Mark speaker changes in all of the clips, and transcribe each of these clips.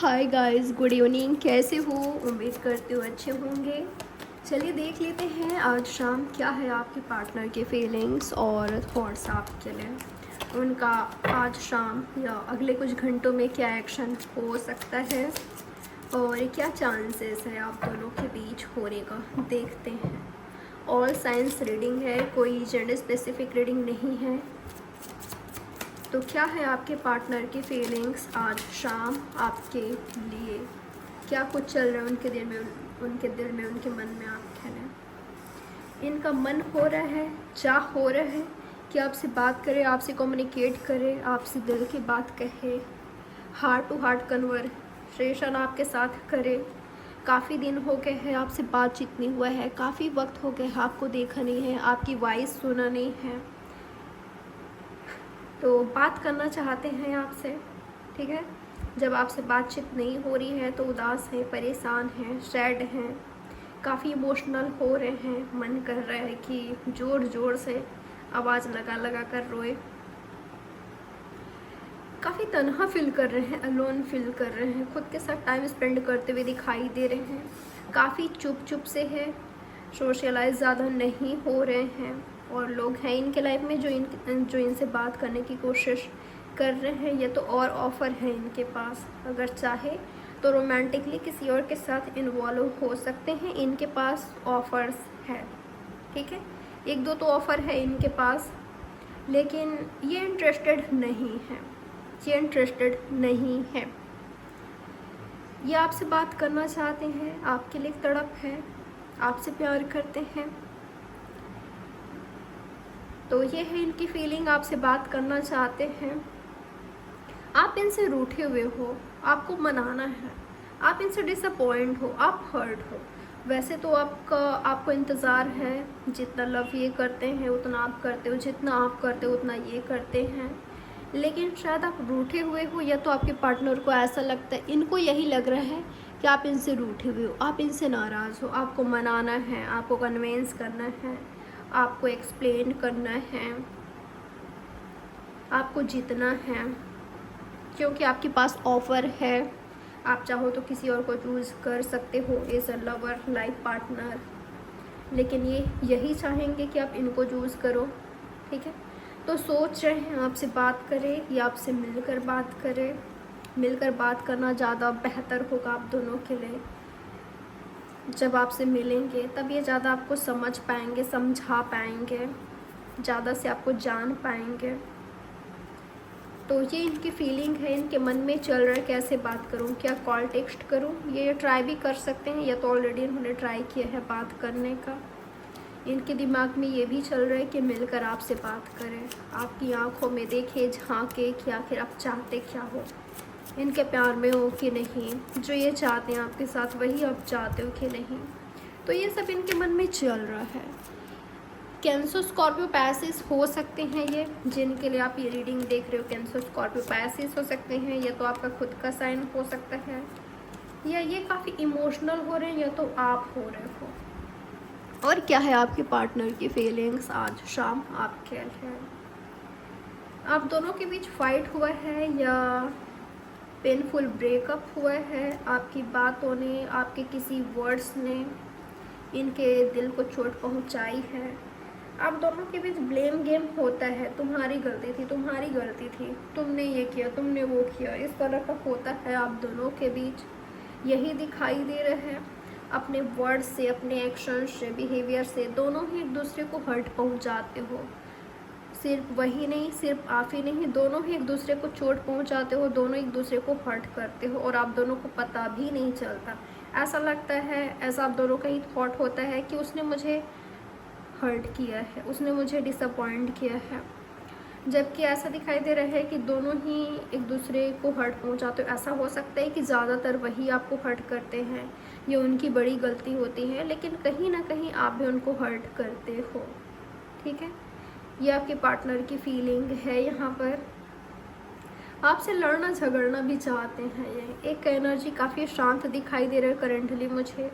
Speaker 1: Hi guys, good evening. कैसे हो? उम्मीद करते हो अच्छे होंगे। चलिए देख लेते हैं आज शाम क्या है आपके पार्टनर के फीलिंग्स और थॉट्स आपके लिए। उनका आज शाम या अगले कुछ घंटों में क्या एक्शन हो सकता है और क्या चांसेस है आप दोनों के बीच होने का, देखते हैं। ऑल साइंस रीडिंग है, कोई जेंडर स्पेसिफिक रीडिंग नहीं है। तो क्या है आपके पार्टनर की फीलिंग्स आज शाम आपके लिए? क्या कुछ चल रहा है उनके दिल में, उनके मन में आपके लिए? इनका मन हो रहा है, चाह हो रहा है कि आपसे बात करे, आपसे कम्युनिकेट करे, आपसे दिल की बात कहे, हार्ट टू हार्ट कन्वर्सेशन आपके साथ करे। काफ़ी दिन हो गए हैं आपसे बातचीत नहीं हुआ है, काफ़ी वक्त हो गए आपको देखा नहीं है, आपकी वॉइस सुना नहीं है, तो बात करना चाहते हैं आपसे। ठीक है, जब आपसे बातचीत नहीं हो रही है तो उदास हैं, परेशान हैं, सैड हैं, काफ़ी इमोशनल हो रहे हैं। मन कर रहा है कि ज़ोर ज़ोर से आवाज़ लगा लगा कर रोए। काफ़ी तन्हा फील कर रहे हैं, अलोन फील कर रहे हैं, खुद के साथ टाइम स्पेंड करते हुए दिखाई दे रहे हैं। काफ़ी चुप चुप से है, सोशलाइज ज़्यादा नहीं हो रहे हैं। और लोग हैं इनके लाइफ में जो इनसे बात करने की कोशिश कर रहे हैं, या तो और ऑफ़र है इनके पास। अगर चाहे तो रोमांटिकली किसी और के साथ इन्वॉल्व हो सकते हैं, इनके पास ऑफ़र्स है। ठीक है, एक दो तो ऑफ़र है इनके पास, लेकिन ये इंटरेस्टेड नहीं है, ये इंटरेस्टेड नहीं है। ये आपसे बात करना चाहते हैं, आपके लिए तड़प है, आपसे प्यार करते हैं। तो ये है इनकी फीलिंग, आपसे बात करना चाहते हैं। आप इनसे रूठे हुए हो, आपको मनाना है, आप इनसे डिसअपॉइंट हो, आप हर्ट हो। वैसे तो आपको इंतज़ार है, जितना लव ये करते हैं उतना आप करते हो, जितना आप करते हो उतना ये करते हैं। लेकिन शायद आप रूठे हुए हो, या तो आपके पार्टनर को ऐसा लगता है, इनको यही लग रहा है कि आप इनसे रूठे हुए हो, आप इनसे नाराज़ हो। आपको मनाना है, आपको कन्विंस करना है, आपको एक्सप्लेन करना है, आपको जीतना है, क्योंकि आपके पास ऑफ़र है। आप चाहो तो किसी और को चूज़ कर सकते हो as a lover, life partner, लेकिन ये यही चाहेंगे कि आप इनको चूज़ करो। ठीक है, तो सोच रहे हैं आपसे बात करें या आपसे मिलकर बात करें। मिलकर बात करना ज़्यादा बेहतर होगा आप दोनों के लिए। जब आपसे मिलेंगे तब ये ज़्यादा आपको समझ पाएंगे, समझा पाएंगे, ज़्यादा से आपको जान पाएंगे। तो ये इनकी फीलिंग है, इनके मन में चल रहा है कैसे बात करूं, क्या कॉल टेक्स्ट करूं। ये ट्राई भी कर सकते हैं, या तो ऑलरेडी इन्होंने ट्राई किया है बात करने का। इनके दिमाग में ये भी चल रहा है कि मिलकर आपसे बात करें, आपकी आंखों में देखे, झांके कि आखिर आप चाहते क्या हो, इनके प्यार में हो कि नहीं, जो ये चाहते हैं आपके साथ वही आप चाहते हो कि नहीं। तो ये सब इनके मन में चल रहा है। कैंसर स्कॉर्पियो पैसिस हो सकते हैं ये, जिनके लिए आप ये रीडिंग देख रहे हो। कैंसर स्कॉर्पियो पैसिस हो सकते हैं, या तो आपका खुद का साइन हो सकता है, या ये काफ़ी इमोशनल हो रहे हैं, या तो आप हो रहे हो। और क्या है आपके पार्टनर की फीलिंग्स आज शाम आपके लिए? आप दोनों के बीच फाइट हुआ है या पेनफुल ब्रेकअप हुआ है? आपकी बातों ने, आपके किसी वर्ड्स ने इनके दिल को चोट पहुंचाई है। आप दोनों के बीच ब्लेम गेम होता है, तुम्हारी गलती थी, तुम्हारी गलती थी, तुमने ये किया, तुमने वो किया, इस तरह का होता है आप दोनों के बीच। यही दिखाई दे रहा है, अपने वर्ड्स से, अपने एक्शन से, बिहेवियर से दोनों ही एक दूसरे को हर्ट पहुंचाते हो। सिर्फ वही नहीं, सिर्फ आप ही नहीं, दोनों ही एक दूसरे को चोट पहुंचाते हो, दोनों एक दूसरे को हर्ट करते हो, और आप दोनों को पता भी नहीं चलता। ऐसा लगता है, ऐसा आप दोनों का ही थॉट होता है कि उसने मुझे हर्ट किया है, उसने मुझे डिसअपॉइंट किया है। जबकि ऐसा दिखाई दे रहा है कि दोनों ही एक दूसरे को हर्ट पहुंचाते हो। ऐसा हो सकता है कि ज़्यादातर वही आपको हर्ट करते हैं, ये उनकी बड़ी गलती होती है, लेकिन कहीं ना कहीं आप भी उनको हर्ट करते हो। ठीक है, ये आपके पार्टनर की फीलिंग है। यहाँ पर आपसे लड़ना झगड़ना भी चाहते हैं। ये एक एनर्जी काफ़ी शांत दिखाई दे रहा है करंटली मुझे,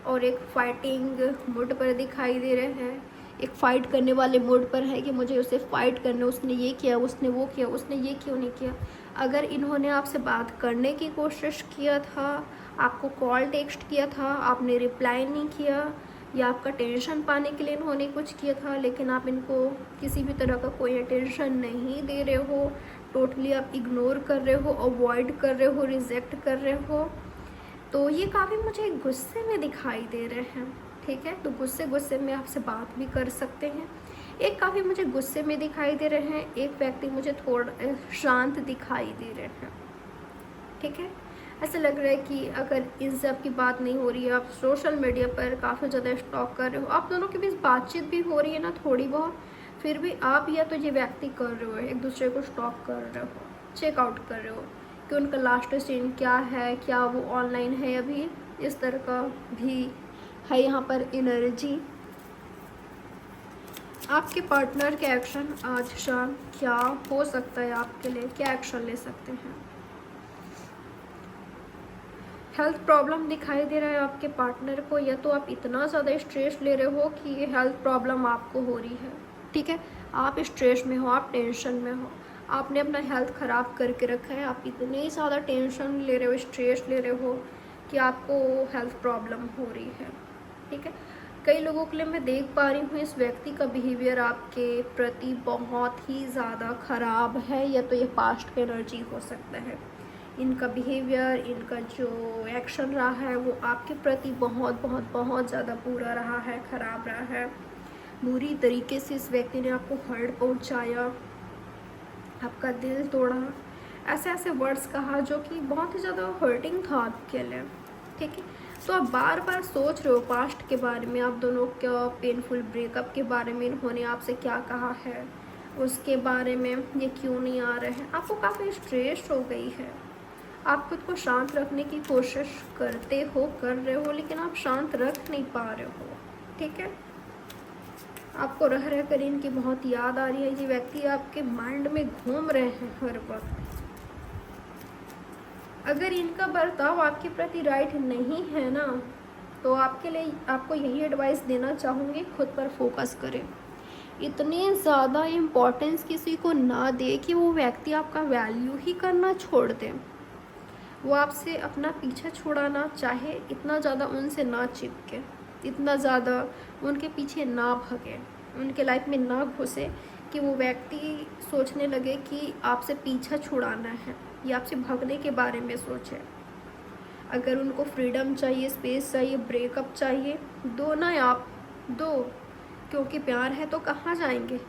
Speaker 1: और एक फाइटिंग मूड पर दिखाई दे रहे हैं। एक फ़ाइट करने वाले मूड पर है कि मुझे उसे फाइट करना, उसने ये किया, उसने वो किया, उसने ये क्यों नहीं किया। अगर इन्होंने आपसे बात करने की कोशिश किया था, आपको कॉल टेक्स्ट किया था, आपने रिप्लाई नहीं किया, या आपका टेंशन पाने के लिए इन्होंने कुछ किया था, लेकिन आप इनको किसी भी तरह का कोई अटेंशन नहीं दे रहे हो, टोटली आप इग्नोर कर रहे हो, अवॉइड कर रहे हो, रिजेक्ट कर रहे हो, तो ये काफ़ी मुझे गुस्से में दिखाई दे रहे हैं। ठीक है, तो गुस्से में आपसे बात भी कर सकते हैं। एक काफ़ी मुझे गुस्से में दिखाई दे रहे हैं, एक व्यक्ति मुझे थोड़ा शांत दिखाई दे रहे हैं। ठीक है, ऐसा लग रहा है कि अगर इनसे आपकी बात नहीं हो रही है, आप सोशल मीडिया पर काफ़ी ज़्यादा स्टॉक कर रहे हो, आप दोनों के बीच बातचीत भी हो रही है ना थोड़ी बहुत, फिर भी आप या तो ये व्यक्ति कर रहे हो, एक दूसरे को स्टॉक कर रहे हो, चेकआउट कर रहे हो कि उनका लास्ट सीन क्या है, क्या वो ऑनलाइन है अभी, इस तरह का भी है यहाँ पर एनर्जी। आपके पार्टनर के एक्शन आज शाम क्या हो सकता है आपके लिए, क्या एक्शन ले सकते हैं। हेल्थ प्रॉब्लम दिखाई दे रहा है आपके पार्टनर को, या तो आप इतना ज़्यादा स्ट्रेस ले रहे हो कि ये हेल्थ प्रॉब्लम आपको हो रही है। ठीक है, आप स्ट्रेस में हो, आप टेंशन में हो, आपने अपना हेल्थ ख़राब करके रखा है, आप इतने ज़्यादा टेंशन ले रहे हो, स्ट्रेस ले रहे हो कि आपको हेल्थ प्रॉब्लम हो रही है। ठीक है, कई लोगों के लिए मैं देख पा रही हूँ इस व्यक्ति का बिहेवियर आपके प्रति बहुत ही ज़्यादा ख़राब है, या तो ये पास्ट की एनर्जी हो सकता है। इनका बिहेवियर, इनका जो एक्शन रहा है वो आपके प्रति बहुत बहुत बहुत ज़्यादा बुरा रहा है, ख़राब रहा है। बुरी तरीके से इस व्यक्ति ने आपको हर्ट पहुंचाया, आपका दिल तोड़ा, ऐसे ऐसे वर्ड्स कहा जो कि बहुत ही ज़्यादा हर्टिंग था आपके लिए। ठीक है, तो आप बार बार सोच रहे हो पास्ट के बारे में, आप दोनों का पेनफुल ब्रेकअप के बारे में इन्होंने आपसे क्या कहा है, उसके बारे में ये क्यों नहीं आ रहे हैं, आपको काफ़ी स्ट्रेस हो गई है। आप खुद को शांत रखने की कोशिश करते हो, कर रहे हो, लेकिन आप शांत रख नहीं पा रहे हो। ठीक है, आपको रह रह कर इनकी बहुत याद आ रही है, ये व्यक्ति आपके माइंड में घूम रहे हैं हर वक्त। अगर इनका बर्ताव आपके प्रति राइट नहीं है ना, तो आपके लिए आपको यही एडवाइस देना चाहूँगी, खुद पर फोकस करें। इतने ज़्यादा इम्पोर्टेंस किसी को ना दे कि वो व्यक्ति आपका वैल्यू ही करना छोड़ दे, वो आपसे अपना पीछा छुड़ाना चाहे, इतना ज़्यादा उनसे ना चिपके, इतना ज़्यादा उनके पीछे ना भगे, उनके लाइफ में ना घुसे कि वो व्यक्ति सोचने लगे कि आपसे पीछा छुड़ाना है या आपसे भगने के बारे में सोचे। अगर उनको फ्रीडम चाहिए, स्पेस चाहिए, ब्रेकअप चाहिए, दो ना आप दो, क्योंकि प्यार है तो कहाँ जाएंगे,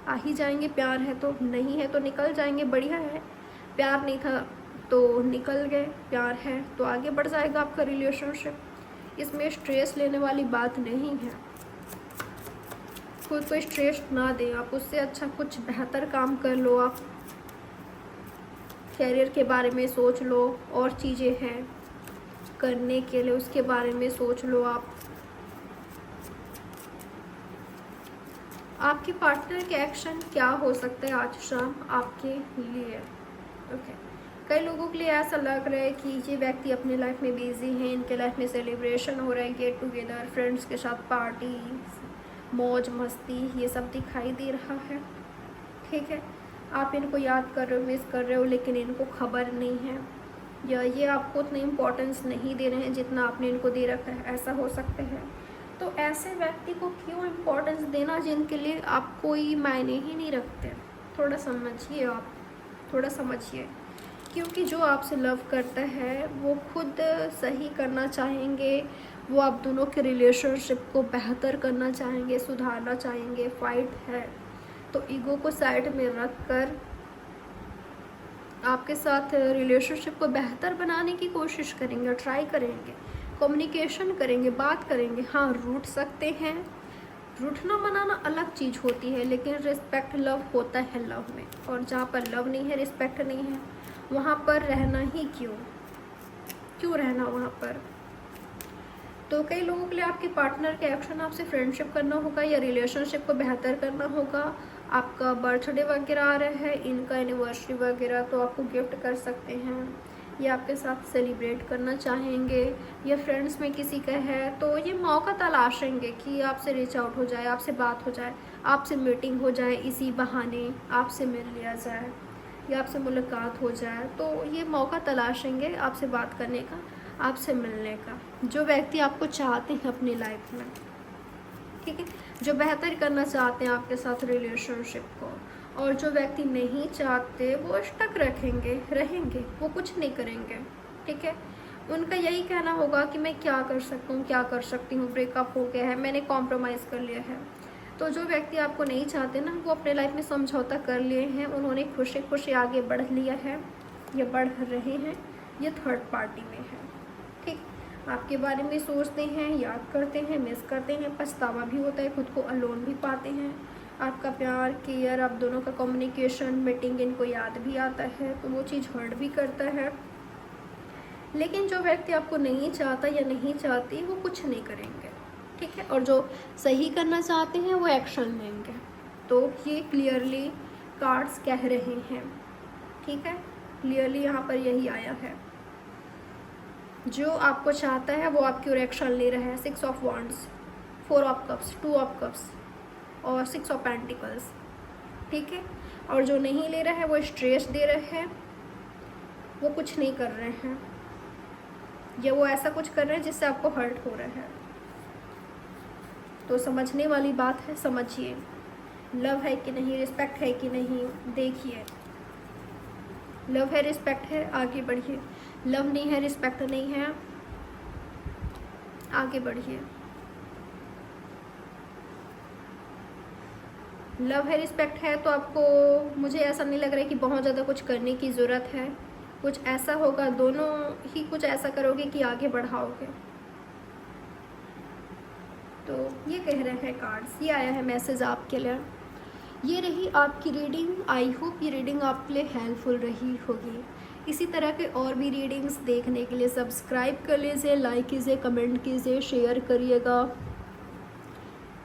Speaker 1: आ ही जाएंगे। प्यार है तो, नहीं है तो निकल जाएंगे, बढ़िया है। प्यार नहीं था तो निकल गए, प्यार है तो आगे बढ़ जाएगा आपका रिलेशनशिप। इसमें स्ट्रेस लेने वाली बात नहीं है, खुद को स्ट्रेस ना दें आप, उससे अच्छा कुछ बेहतर काम कर लो। आप कैरियर के बारे में सोच लो, और चीज़ें हैं करने के लिए, उसके बारे में सोच लो। आपके पार्टनर के एक्शन क्या हो सकते हैं आज शाम आपके लिए। ओके, कई लोगों के लिए ऐसा लग रहा है कि ये व्यक्ति अपनी लाइफ में बिजी हैं, इनके लाइफ में सेलिब्रेशन हो रहा है, गेट टुगेदर, फ्रेंड्स के साथ पार्टी, मौज मस्ती, ये सब दिखाई दे रहा है। ठीक है, आप इनको याद कर रहे हो, मिस कर रहे हो, लेकिन इनको खबर नहीं है, या ये आपको उतना इम्पोर्टेंस नहीं दे रहे हैं जितना आपने इनको दे रखा है, ऐसा हो सकता है। तो ऐसे व्यक्ति को क्यों इम्पोर्टेंस देना जिनके लिए आप कोई मायने ही नहीं रखते। थोड़ा समझिए, आप थोड़ा समझिए, क्योंकि जो आपसे लव करता है वो खुद सही करना चाहेंगे, वो आप दोनों के रिलेशनशिप को बेहतर करना चाहेंगे, सुधारना चाहेंगे। फाइट है तो ईगो को साइड में रख कर आपके साथ रिलेशनशिप को बेहतर बनाने की कोशिश करेंगे, ट्राई करेंगे, कम्युनिकेशन करेंगे, बात करेंगे। हाँ, रूठ सकते हैं, रूठना मनाना अलग चीज़ होती है, लेकिन रिस्पेक्ट लव होता है लव में, और जहाँ पर लव नहीं है, रिस्पेक्ट नहीं है, वहाँ पर रहना ही क्यों रहना वहाँ पर। तो कई लोगों के लिए आपके पार्टनर के एक्शन आपसे फ्रेंडशिप करना होगा या रिलेशनशिप को बेहतर करना होगा। आपका बर्थडे वगैरह आ रहा है, इनका एनिवर्सरी वगैरह, तो आपको गिफ्ट कर सकते हैं, या आपके साथ सेलिब्रेट करना चाहेंगे, या फ्रेंड्स में किसी का है तो ये मौका तलाशेंगे कि आपसे रीच आउट हो जाए, आपसे बात हो जाए, आपसे मीटिंग हो जाए, इसी बहाने आपसे मिल लिया जाए, या आपसे मुलाकात हो जाए, तो ये मौका तलाशेंगे आपसे बात करने का, आपसे मिलने का। जो व्यक्ति आपको चाहते हैं अपनी लाइफ में, ठीक है, जो बेहतर करना चाहते हैं आपके साथ रिलेशनशिप को, और जो व्यक्ति नहीं चाहते वो स्टक रहेंगे, वो कुछ नहीं करेंगे, ठीक है। उनका यही कहना होगा कि मैं क्या कर सकता हूँ, क्या कर सकती हूँ, ब्रेकअप हो गया है, मैंने कॉम्प्रोमाइज़ कर लिया है। तो जो व्यक्ति आपको नहीं चाहते ना, वो अपने लाइफ में समझौता कर लिए हैं, उन्होंने खुशी खुशी आगे बढ़ लिया है या बढ़ रहे हैं, ये थर्ड पार्टी में है, ठीक। आपके बारे में सोचते हैं, याद करते हैं, मिस करते हैं, पछतावा भी होता है, खुद को अलोन भी पाते हैं। आपका प्यार, केयर, आप दोनों का कम्युनिकेशन, मीटिंग इनको याद भी आता है, तो वो चीज़ हर्ट भी करता है। लेकिन जो व्यक्ति आपको नहीं चाहता या नहीं चाहती, वो कुछ नहीं करेंगे, ठीक है। और जो सही करना चाहते हैं वो एक्शन लेंगे। तो ये क्लियरली कार्ड्स कह रहे हैं, ठीक है, क्लियरली यहाँ पर यही आया है। जो आपको चाहता है वो आपकी ओर एक्शन ले रहा है। 6 of wands, 4 of cups, 2 of cups और 6 ऑफ पेंटिकल्स, ठीक है। और जो नहीं ले रहा है वो स्ट्रेस दे रहे हैं, वो कुछ नहीं कर रहे हैं, या वो ऐसा कुछ कर रहे हैं जिससे आपको हर्ट हो रहा है। तो समझने वाली बात है, समझिए। लव है कि नहीं, रिस्पेक्ट है कि नहीं, देखिए। लव है, रिस्पेक्ट है, आगे बढ़िए। लव नहीं है, रिस्पेक्ट नहीं है, आगे बढ़िए। लव है, रिस्पेक्ट है, तो आपको, मुझे ऐसा नहीं लग रहा है कि बहुत ज़्यादा कुछ करने की ज़रूरत है। कुछ ऐसा होगा, दोनों ही कुछ ऐसा करोगे कि आगे बढ़ाओगे। तो ये कह रहे हैं कार्ड्स, ये आया है मैसेज आपके लिए। ये रही आपकी रीडिंग। आई होप ये रीडिंग आपके लिए हेल्पफुल रही होगी। इसी तरह के और भी रीडिंग्स देखने के लिए सब्सक्राइब कर लीजिए, लाइक कीजिए, कमेंट कीजिए, शेयर करिएगा।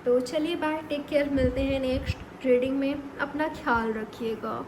Speaker 1: तो चलिए बाय, टेक केयर, मिलते हैं नेक्स्ट रीडिंग में। अपना ख्याल रखिएगा।